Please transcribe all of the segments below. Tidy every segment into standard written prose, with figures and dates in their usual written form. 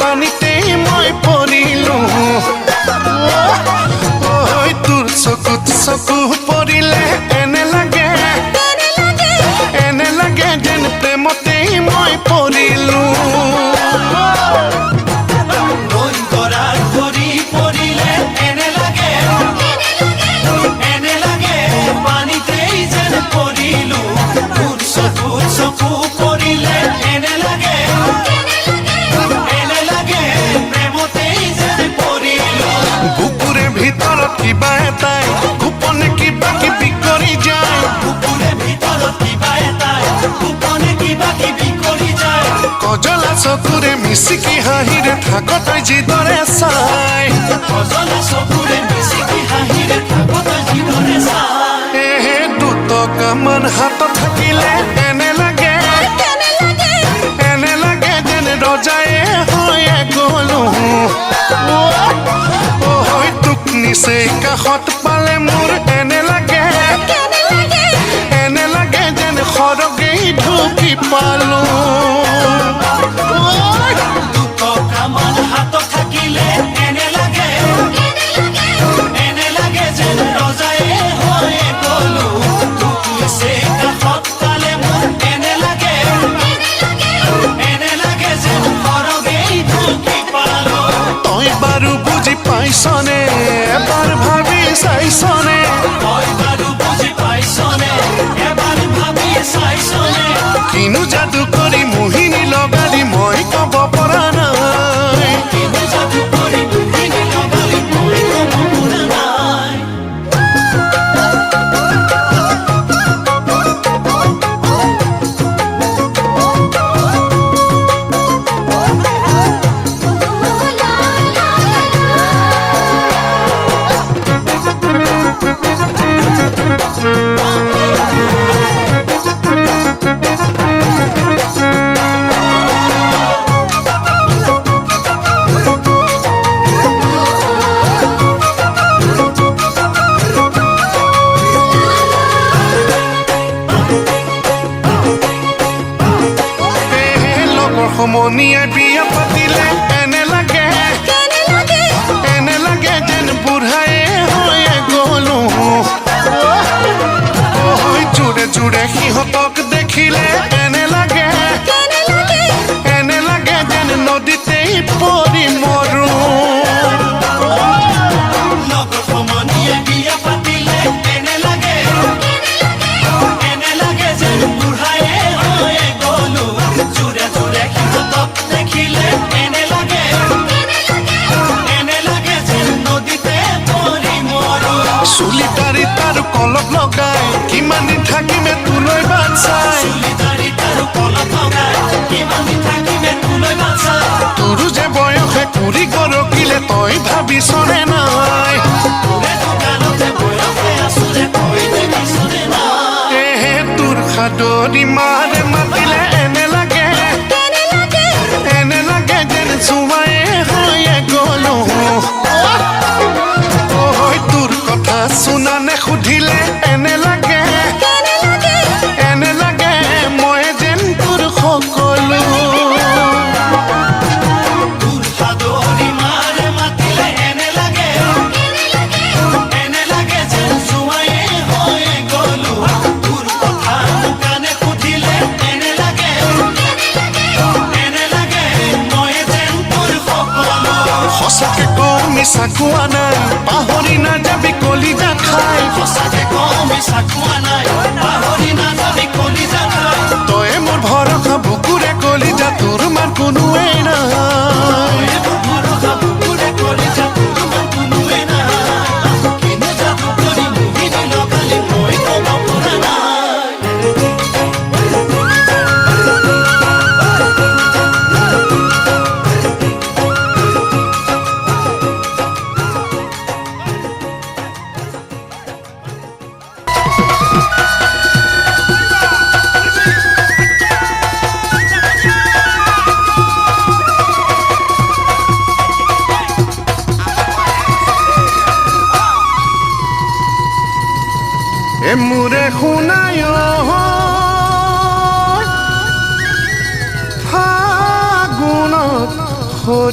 পানীতেই মই পৰিলো ঐ তোৰ চকুত চকু পৰিলে এনে লাগে যেন প্ৰেমতেই মই পৰিলো বুকুৰে ভিতৰত কিবা এটাই গোপনে কিবা কিবি কৰি যায় কজলা চকুৰে মিচিকি হাঁহিৰে থাক তই যিদৰে চাই দুটকামান হাতত থাকিলে এনে লাগে যেন ৰজায়ে হৈয়ে গলো তোক নিচেই কাষত পালে মোৰ এনে লাগে যেন সৰগেই ঢুকি পালো তই বাৰু বুজি পাইছনে এবাৰ ভাবি চাইছনে কিনো যাদু কৰি মোহিনী লগালি মই কব পৰা নাই সমনীয়াই বিয়া পাতিলে এনে লাগে যেন বুঢ়ায়ে হৈয়ে গলো জোৰে জোৰে সিহঁতক দেখিলে এনে লাগে যেন নদীতেই পৰি মৰো চুলি তাৰি তাৰ কলপ লগাই কিমান দিন থাকিমে তোলৈ বাট চাই তোৰো যে বয়সে কুৰি গৰকিলে তই ভাবিছনে নাই তোৰ সাদৰি মাৰে মাতিলে এনে লাগে যেন চুমায়ে হৈয়ে গলো তোৰ কথা শুনানে সুধিলে এনে লাগে মই যেন তোৰ সকলো সঁচাকে কওঁ মিছা কোৱা নাই পাহৰি নাযাবি কলিজা খাই তয়ে মোৰ ভৰসা বুকুৰে কলিজা তোৰ মান কোনোৱেই নাই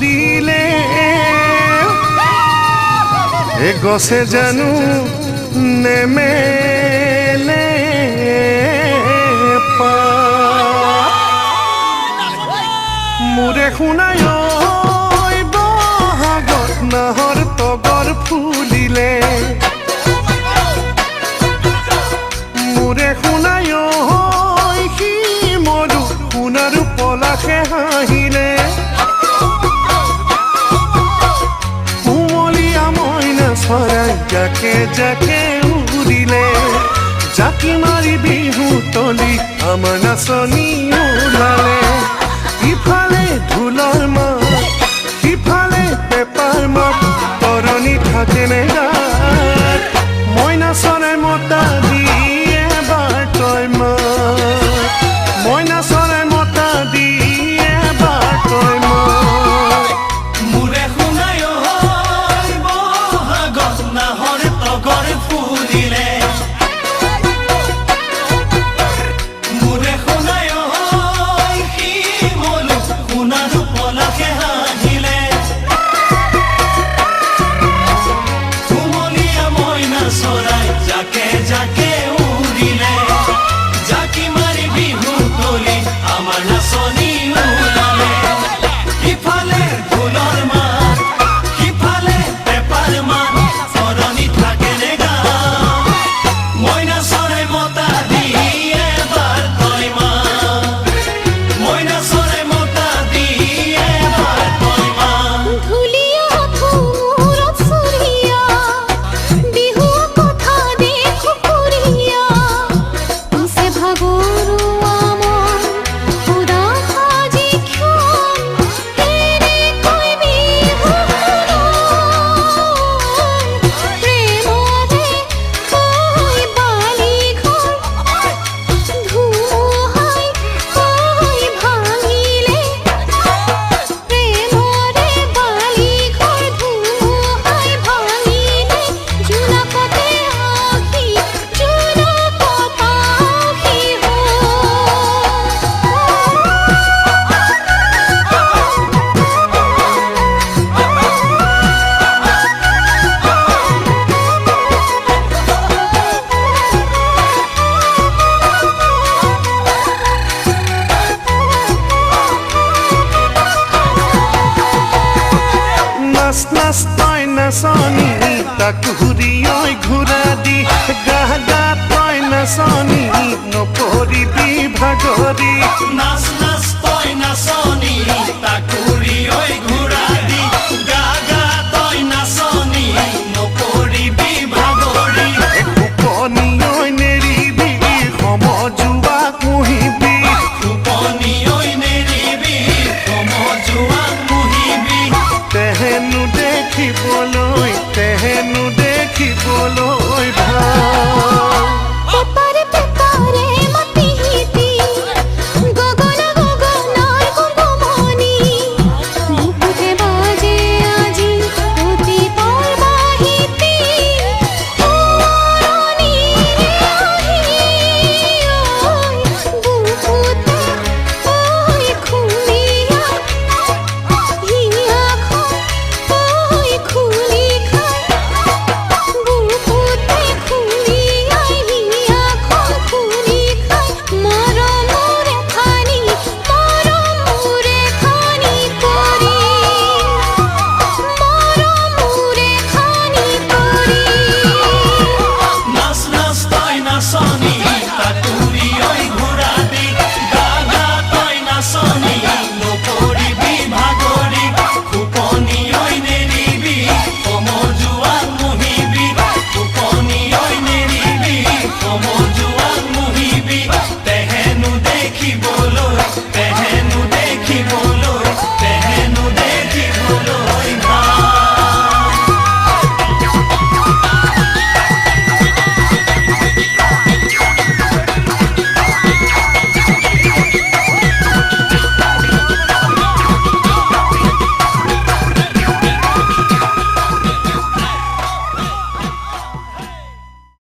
ধৰিলে এ গছে জানো নেমেলে মোৰে শুনায় বহাগত নাহৰ তগৰ ফুলিলে মোৰে শুনায় সি মৰু সোণাৰু পলাশে হাঁহিলে কুমলীয়া মইনা চৰাই জাকে জাকে উৰিলে জাকি মাৰি বিহু তলি আমাৰ নাচনি ওলালে ইফালে ঢোলৰ মাত সিফালে পেপাৰ মাত তৰণি থাকেনে গাত মইনা চৰাই মতা দি এবাৰ তই মাত মইনা চৰাই মতা দি এবাৰ তই মাত মোৰে শুনায় বহাগত নাহৰ তগৰ ফুলিলে মোৰে শুনায় শিমলু সোণাৰু পলাশে হাঁহিলে কুমলীয়া মইনা চৰাই জাকে জাকে উৰিলে জাকি মাৰি বিহু তলি আমাৰ নাচনি ওলালে ইফালে ঢোলৰ মাত সিফালে পেপাৰ মাত তৰণি থাকেনে গাত মইনা চৰাই মতা দি এবাৰ তই মাত মইনা চৰাই মতা দি এবাৰ তই মাত ধুলিয়া ফুলত চৰিয়া বিহু কথা দেখো কৰিয়া পিছে ভাগৰুৱা মন সুদা সাজি ক্ষণ কেনেকৈ বিহু প্ৰেমৰে কৈ বালি ঘৰ ধুমুহাই কৈ ভাঙিলে প্ৰেমৰে বালি ঘৰ ধুমুহাই ভাঙিলে জোনাকতে আহি জোনাকত আহি নাচ নাচ তই নাচনি তাক ঘূৰিয়ৈ ঘূৰা দি গা গা তই নাচনি নপৰিবি ভাগৰি নাচ নাচ তই নাচনি